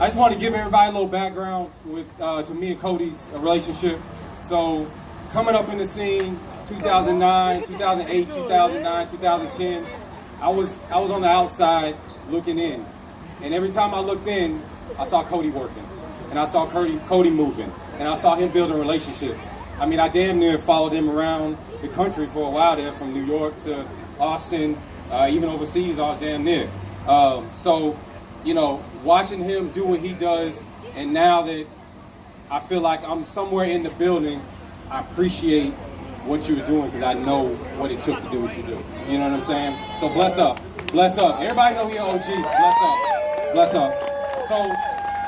I just want to give everybody a little background with to me and Codie's relationship. So coming up in the scene, 2009, 2008, 2009, 2010, I was on the outside looking in, and every time I looked in, I saw Codie working, and I saw Codie moving, and I saw him building relationships. I mean, I damn near followed him around the country for a while there, from New York to Austin, even overseas, all damn near. So, you know, watching him do what he does, and now that I feel like I'm somewhere in the building, I appreciate what you're doing because I know what it took to do what you do. You know what I'm saying? So bless up. Bless up. Everybody know he an OG. Bless up. Bless up. So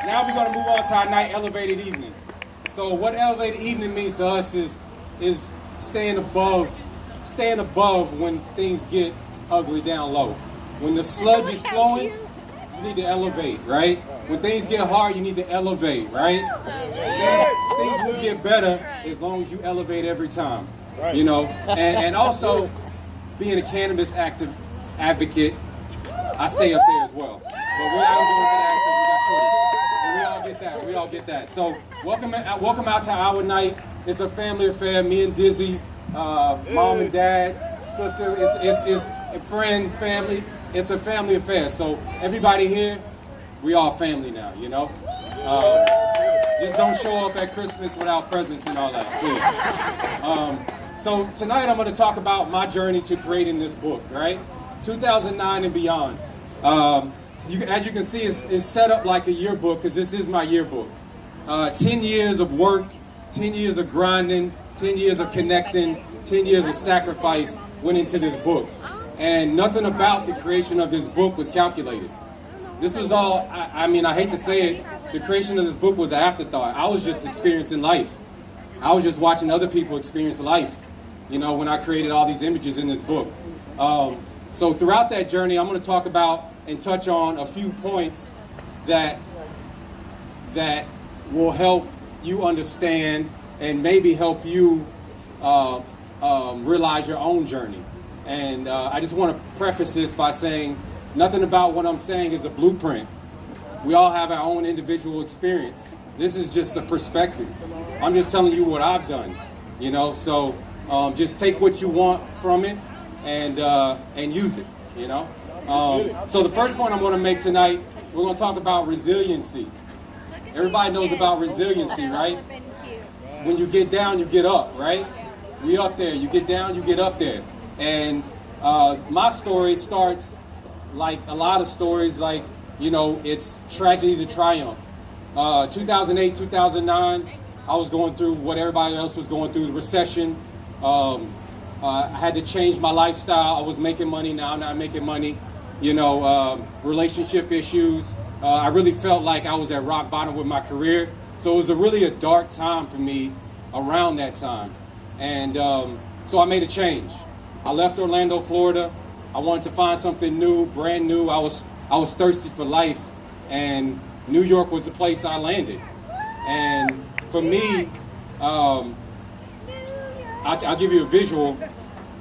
now we're going to move on to our night elevated evening. So what elevated evening means to us is staying above when things get ugly down low. When the sludge is flowing, you need to elevate, right? When things get hard, you need to elevate, right? Things will get better as long as you elevate every time, you know? And also, being a cannabis advocate, I stay up there as well. But we're not going to go into that because we got shorties. We all get that. So welcome out to our night. It's a family affair. Me and Dizzy, mom and dad, sister, it's friends, family. It's a family affair. So everybody here, we all family now, you know? Just don't show up at Christmas without presents and all that, please. So tonight I'm going to talk about my journey to creating this book, right? 2009 and beyond. As you can see, it's set up like a yearbook because this is my yearbook. 10 years of work, 10 years of grinding, 10 years of connecting, 10 years of sacrifice went into this book. And nothing about the creation of this book was calculated. This was all, I mean, I hate to say it, the creation of this book was an afterthought. I was just experiencing life. I was just watching other people experience life, you know, when I created all these images in this book. So throughout that journey, I'm going to talk about and touch on a few points that will help you understand and maybe help you realize your own journey. And I just want to preface this by saying nothing about what I'm saying is a blueprint. We all have our own individual experience. This is just a perspective. I'm just telling you what I've done, you know. So just take what you want from it and use it, you know. So the first point I'm going to make tonight, we're going to talk about resiliency. Everybody knows about resiliency, right? When you get down, you get up, right? We up there. You get down, you get up there. And my story starts like a lot of stories, like, you know, it's tragedy to triumph. 2008, 2009, I was going through what everybody else was going through, the recession. I had to change my lifestyle. I was making money, now I'm not making money. You know, relationship issues. I really felt like I was at rock bottom with my career. So it was really a dark time for me around that time. And so I made a change. I left Orlando, Florida. I wanted to find something new, brand new. I was thirsty for life, and New York was the place I landed. And for me, I'll give you a visual.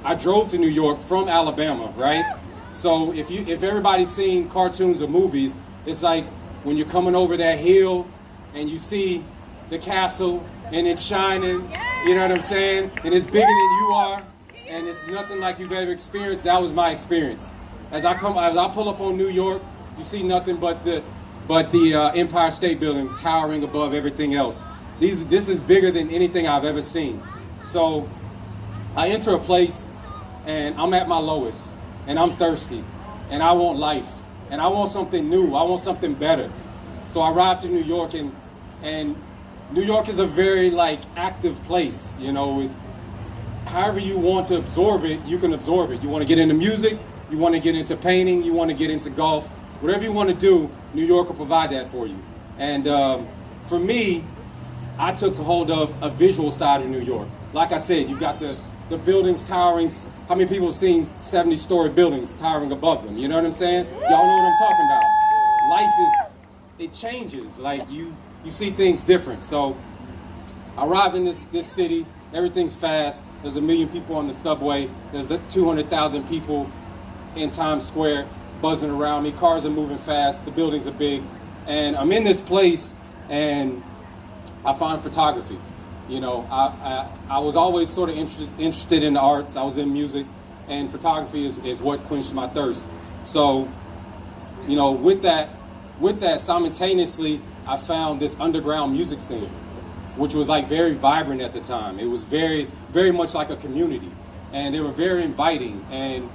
I drove to New York from Alabama, right? So if everybody's seen cartoons or movies, it's like when you're coming over that hill and you see the castle and it's shining, you know what I'm saying? And it's bigger than you are. And it's nothing like you've ever experienced. That was my experience. As I pull up on New York, you see nothing but the Empire State Building towering above everything else. This is bigger than anything I've ever seen. So I enter a place and I'm at my lowest and I'm thirsty and I want life and I want something new. I want something better. So I arrived to New York and New York is a very like active place, you know, with however you want to absorb it, you can absorb it. You want to get into music, you want to get into painting, you want to get into golf, whatever you want to do, New York will provide that for you. And for me, I took hold of a visual side of New York. Like I said, you got the buildings towering. How many people have seen 70-story buildings towering above them? You know what I'm saying? Y'all know what I'm talking about. Life it changes. Like you see things different. So I arrived in this city. Everything's fast. There's 1 million people on the subway. There's 200,000 people in Times Square buzzing around me. Cars are moving fast. The buildings are big. And I'm in this place, and I find photography. You know, I was always sort of interested in the arts. I was in music, and photography is what quenched my thirst. So, you know, with that simultaneously, I found this underground music scene, which was like very vibrant at the time. It was very, very much like a community, and they were very inviting. And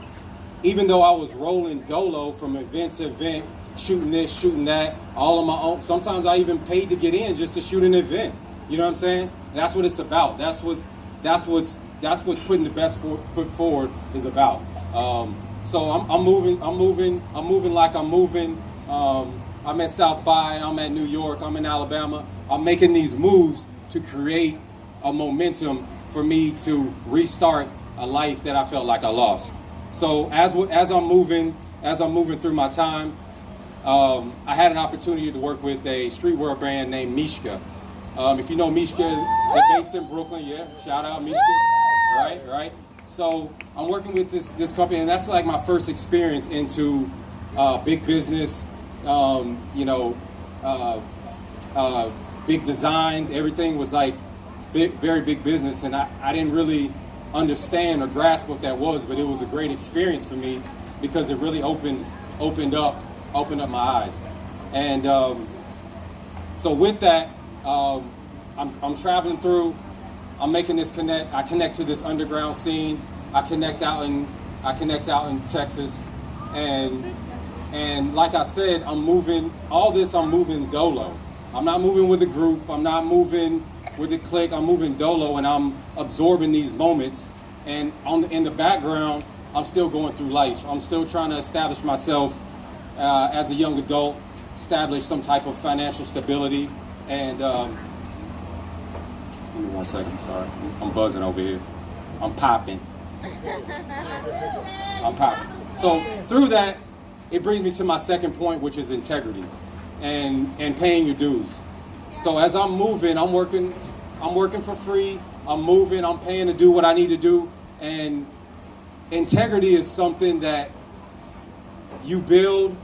even though I was rolling dolo from event to event, shooting this, shooting that, all on my own, sometimes I even paid to get in just to shoot an event. You know what I'm saying? That's what it's about. That's what putting the best foot forward is about. So I'm moving like I'm moving. I'm at South by, I'm at New York, I'm in Alabama. I'm making these moves to create a momentum for me to restart a life that I felt like I lost. So as I'm moving through my time, I had an opportunity to work with a streetwear brand named Mishka. If you know Mishka, they're based in Brooklyn. Yeah, shout out Mishka. Right. So I'm working with this company, and that's like my first experience into big business. Big designs. Everything was like very big business, and I didn't really understand or grasp what that was, but it was a great experience for me because it really opened up my eyes. And so with that, I'm traveling through. I'm making this connect. I connect to this underground scene. I connect out in Texas, and like I said, I'm moving dolo. I'm not moving with a group. I'm not moving with a clique. I'm moving dolo, and I'm absorbing these moments. And in the background, I'm still going through life. I'm still trying to establish myself as a young adult, establish some type of financial stability. And give me 1 second. Sorry, I'm buzzing over here. I'm popping. So through that, it brings me to my second point, which is integrity and paying your dues. So as I'm moving, I'm working for free. I'm moving, I'm paying to do what I need to do. And integrity is something that you build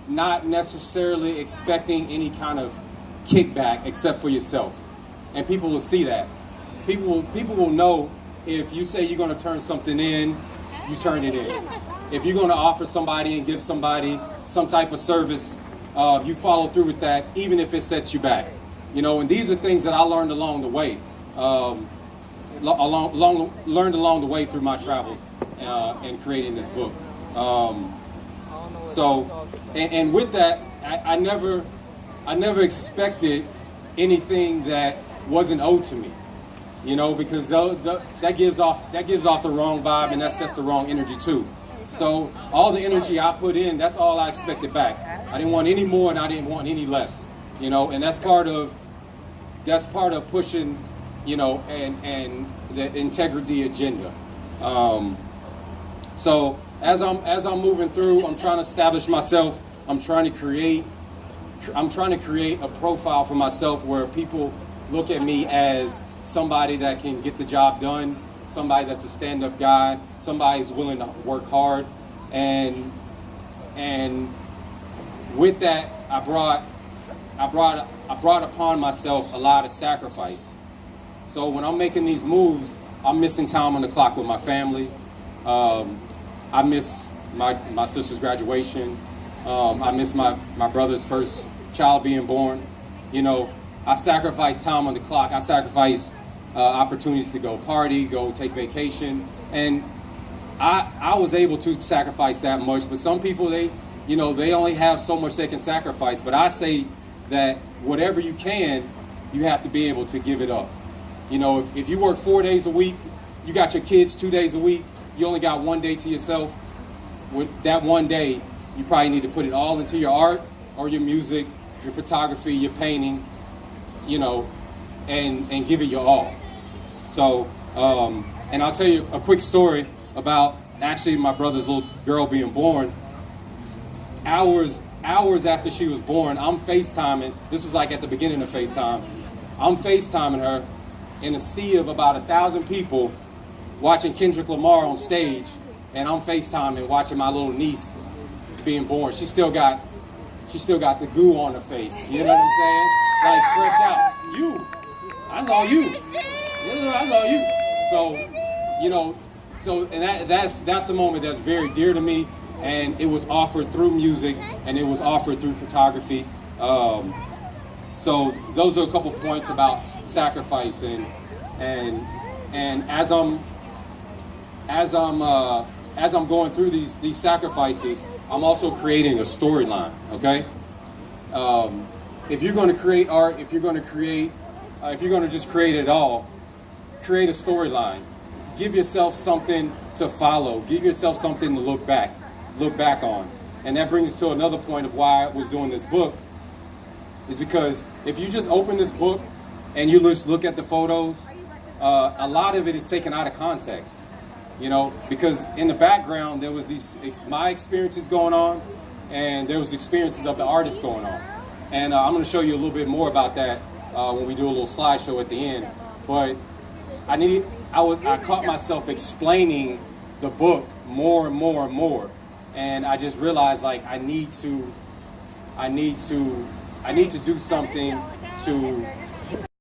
not necessarily expecting any kind of kickback except for yourself. And people will see that. People will know if you say you're going to turn something in, you turn it in. If you're going to offer somebody and give somebody some type of service, you follow through with that, even if it sets you back. You know, and these are things that I learned along the way. Learned along the way through my travels and creating this book. And with that, I never expected anything that wasn't owed to me. You know, because that gives off the wrong vibe, and that sets the wrong energy too. So all the energy I put in, that's all I expected back. I didn't want any more, and I didn't want any less. You know, and that's part of pushing, you know, and the integrity agenda. So as I'm moving through, I'm trying to establish myself. I'm trying to create a profile for myself where people look at me as somebody that can get the job done, somebody that's a stand-up guy, somebody who's willing to work hard, and with that, I brought upon myself a lot of sacrifice. So when I'm making these moves, I'm missing time on the clock with my family. I miss my sister's graduation. I miss my brother's first child being born. You know, I sacrifice time on the clock. I sacrifice opportunities to go party, go take vacation. And I was able to sacrifice that much, but some people, they only have so much they can sacrifice. But I say that whatever you can, you have to be able to give it up. You know, if you work 4 days a week, you got your kids 2 days a week, you only got 1 day to yourself. With that 1 day, you probably need to put it all into your art or your music, your photography, your painting, you know, and give it your all. So, and I'll tell you a quick story about actually my brother's little girl being born. Hours after she was born, I'm FaceTiming. This was like at the beginning of FaceTime. I'm FaceTiming her in a sea of about 1,000 people watching Kendrick Lamar on stage, and I'm FaceTiming watching my little niece being born. She still got she still got the goo on her face. You know what I'm saying? Like fresh out. That's all you. That's all you. So, you know, and that's the moment that's very dear to me, and it was offered through music, and it was offered through photography. So those are a couple points about sacrifice, and as I'm going through these sacrifices, I'm also creating a storyline. Okay, if you're going to create art, if you're going to just create it all, create a storyline. Give yourself something to follow. Give yourself something to look back on. And that brings us to another point of why I was doing this book, is because if you just open this book and you just look at the photos, a lot of it is taken out of context, you know, because in the background there was my experiences going on, and there was experiences of the artist going on. And I'm going to show you a little bit more about that when we do a little slideshow at the end. But I caught myself explaining the book more and more and more, and I just realized like I need to do something to